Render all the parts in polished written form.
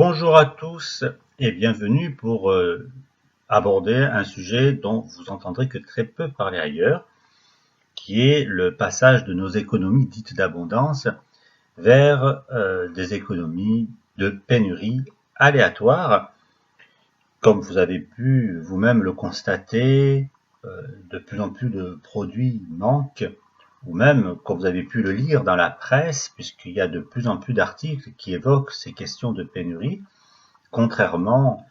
Bonjour à tous et bienvenue pour aborder un sujet dont vous entendrez que très peu parler ailleurs, qui est le passage de nos économies dites d'abondance vers des économies de pénurie aléatoire. Comme vous avez pu vous-même le constater, de plus en plus de produits manquent, ou même, comme vous avez pu le lire dans la presse, puisqu'il y a de plus en plus d'articles qui évoquent ces questions de pénurie, contrairement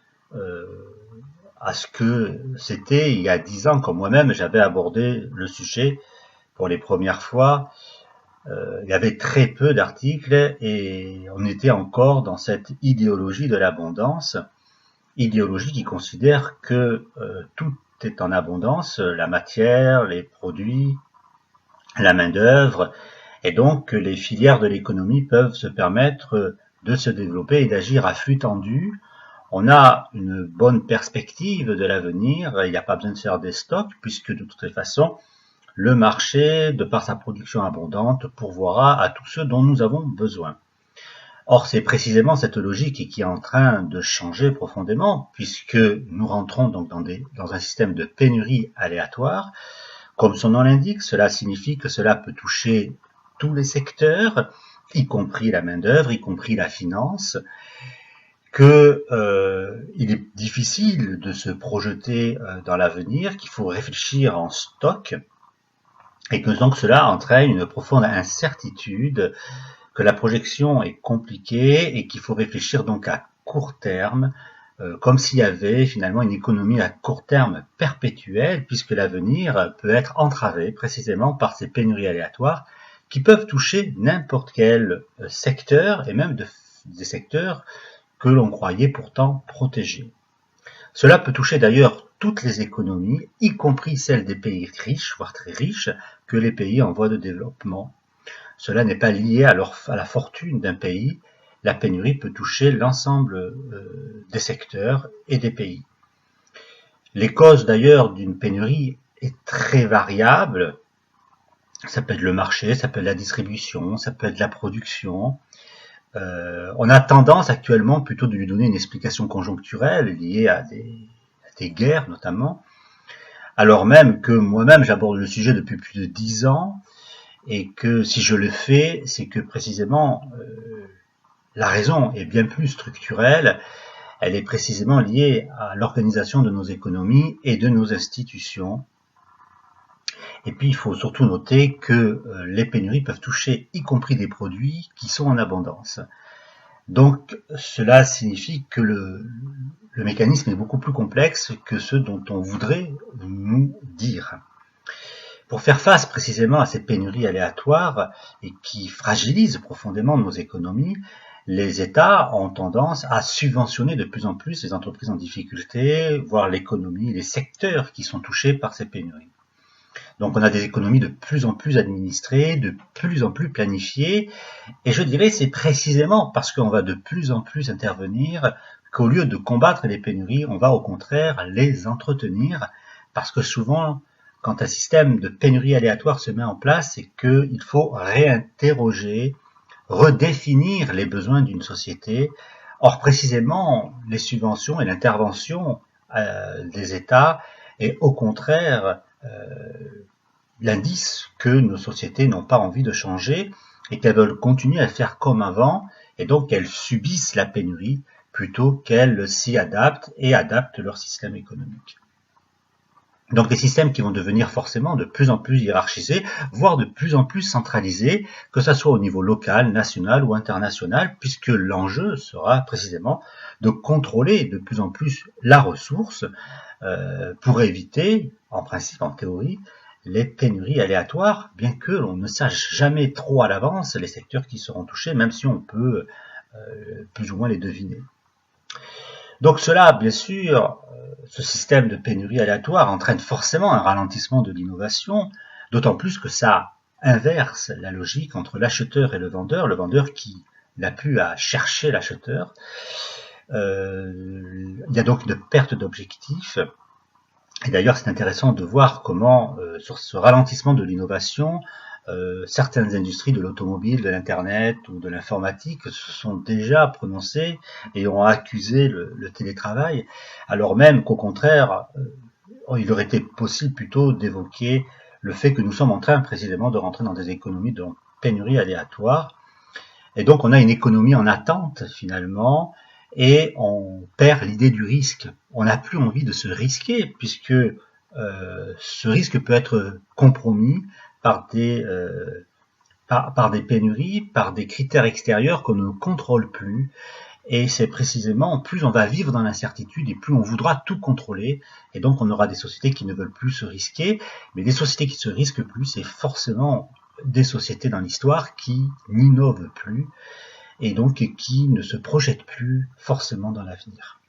à ce que c'était il y a 10 ans, quand moi-même j'avais abordé le sujet pour les premières fois. Il y avait très peu d'articles et on était encore dans cette idéologie de l'abondance, idéologie qui considère que tout est en abondance, la matière, les produits, la main-d'œuvre, et donc les filières de l'économie peuvent se permettre de se développer et d'agir à flux tendu. On a une bonne perspective de l'avenir, il n'y a pas besoin de faire des stocks, puisque de toute façon, le marché, de par sa production abondante, pourvoira à tout ce dont nous avons besoin. Or, c'est précisément cette logique qui est en train de changer profondément, puisque nous rentrons donc dans un système de pénurie aléatoire. Comme son nom l'indique, cela signifie que cela peut toucher tous les secteurs, y compris la main-d'œuvre, y compris la finance, que il est difficile de se projeter dans l'avenir, qu'il faut réfléchir en stock, et que donc cela entraîne une profonde incertitude, que la projection est compliquée et qu'il faut réfléchir donc à court terme, comme s'il y avait finalement une économie à court terme perpétuelle, puisque l'avenir peut être entravé précisément par ces pénuries aléatoires qui peuvent toucher n'importe quel secteur, et même des secteurs que l'on croyait pourtant protégés. Cela peut toucher d'ailleurs toutes les économies, y compris celles des pays riches, voire très riches, que les pays en voie de développement. Cela n'est pas lié à la fortune d'un pays. La pénurie peut toucher l'ensemble des secteurs et des pays. Les causes d'ailleurs d'une pénurie est très variable. Ça peut être le marché, ça peut être la distribution, ça peut être la production. On a tendance actuellement plutôt de lui donner une explication conjoncturelle liée à des guerres notamment, alors même que moi-même j'aborde le sujet depuis plus de 10 ans, et que si je le fais, c'est que précisément la raison est bien plus structurelle, elle est précisément liée à l'organisation de nos économies et de nos institutions. Et puis il faut surtout noter que les pénuries peuvent toucher y compris des produits qui sont en abondance. Donc cela signifie que le mécanisme est beaucoup plus complexe que ce dont on voudrait nous dire. Pour faire face précisément à ces pénuries aléatoires et qui fragilisent profondément nos économies, les États ont tendance à subventionner de plus en plus les entreprises en difficulté, voire l'économie, les secteurs qui sont touchés par ces pénuries. Donc on a des économies de plus en plus administrées, de plus en plus planifiées, et je dirais c'est précisément parce qu'on va de plus en plus intervenir qu'au lieu de combattre les pénuries, on va au contraire les entretenir, parce que souvent, quand un système de pénurie aléatoire se met en place, c'est qu'il faut réinterroger, redéfinir les besoins d'une société. Or, précisément, les subventions et l'intervention des États est au contraire l'indice que nos sociétés n'ont pas envie de changer et qu'elles veulent continuer à faire comme avant, et donc qu'elles subissent la pénurie plutôt qu'elles s'y adaptent et adaptent leur système économique. Donc des systèmes qui vont devenir forcément de plus en plus hiérarchisés, voire de plus en plus centralisés, que ce soit au niveau local, national ou international, puisque l'enjeu sera précisément de contrôler de plus en plus la ressource pour éviter, en principe, en théorie, les pénuries aléatoires, bien que l'on ne sache jamais trop à l'avance les secteurs qui seront touchés, même si on peut plus ou moins les deviner. Donc cela, bien sûr, ce système de pénurie aléatoire entraîne forcément un ralentissement de l'innovation, d'autant plus que ça inverse la logique entre l'acheteur et le vendeur qui n'a plus à chercher l'acheteur. Il y a donc une perte d'objectif. Et d'ailleurs, c'est intéressant de voir comment, sur ce ralentissement de l'innovation, certaines industries de l'automobile, de l'internet ou de l'informatique se sont déjà prononcées et ont accusé le télétravail, alors même qu'au contraire, il aurait été possible plutôt d'évoquer le fait que nous sommes en train précisément de rentrer dans des économies de pénurie aléatoire. Et donc on a une économie en attente finalement, et on perd l'idée du risque. On n'a plus envie de se risquer, puisque ce risque peut être compromis par des pénuries, par des critères extérieurs qu'on ne contrôle plus. Et c'est précisément, plus on va vivre dans l'incertitude et plus on voudra tout contrôler. Et donc on aura des sociétés qui ne veulent plus se risquer. Mais des sociétés qui se risquent plus, c'est forcément des sociétés dans l'histoire qui n'innovent plus et donc qui ne se projettent plus forcément dans l'avenir.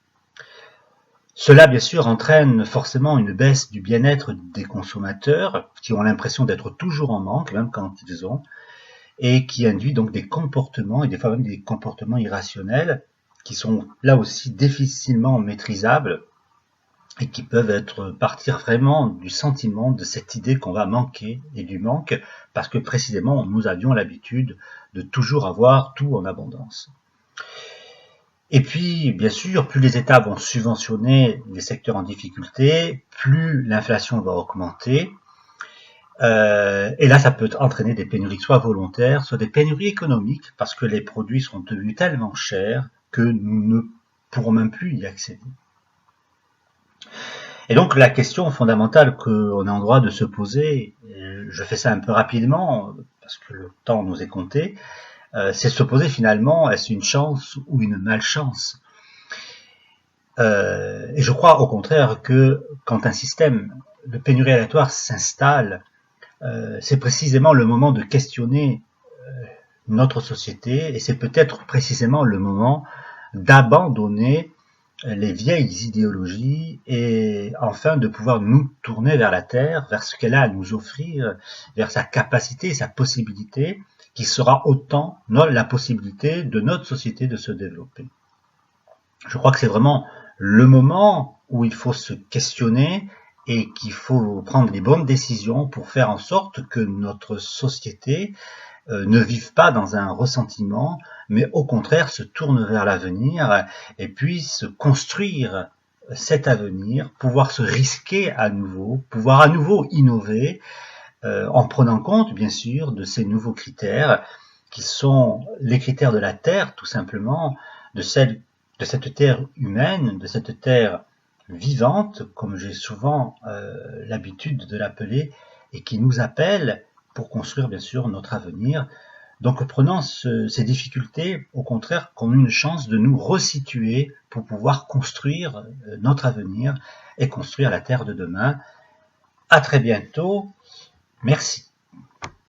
Cela, bien sûr, entraîne forcément une baisse du bien-être des consommateurs qui ont l'impression d'être toujours en manque, même quand ils ont, et qui induit donc des comportements, et des fois même des comportements irrationnels, qui sont là aussi difficilement maîtrisables, et qui peuvent partir vraiment du sentiment de cette idée qu'on va manquer, et du manque, parce que précisément nous avions l'habitude de toujours avoir tout en abondance. Et puis, bien sûr, plus les États vont subventionner les secteurs en difficulté, plus l'inflation va augmenter. Et là, ça peut entraîner des pénuries soit volontaires, soit des pénuries économiques, parce que les produits sont devenus tellement chers que nous ne pourrons même plus y accéder. Et donc la question fondamentale qu'on est en droit de se poser, je fais ça un peu rapidement, parce que le temps nous est compté, c'est se poser finalement, est-ce une chance ou une malchance ? Et je crois au contraire que quand un système de pénurie aléatoire s'installe, c'est précisément le moment de questionner notre société, et c'est peut-être précisément le moment d'abandonner les vieilles idéologies et enfin de pouvoir nous tourner vers la Terre, vers ce qu'elle a à nous offrir, vers sa capacité, sa possibilité, qui sera autant la possibilité de notre société de se développer. Je crois que c'est vraiment le moment où il faut se questionner et qu'il faut prendre les bonnes décisions pour faire en sorte que notre société ne vive pas dans un ressentiment, mais au contraire se tourne vers l'avenir et puisse construire cet avenir, pouvoir se risquer à nouveau, pouvoir à nouveau innover, en prenant compte bien sûr de ces nouveaux critères qui sont les critères de la Terre tout simplement, de cette Terre humaine, de cette Terre vivante, comme j'ai souvent l'habitude de l'appeler, et qui nous appelle pour construire bien sûr notre avenir. Donc prenons ces difficultés au contraire comme une chance de nous resituer pour pouvoir construire notre avenir et construire la Terre de demain. À très bientôt. Merci.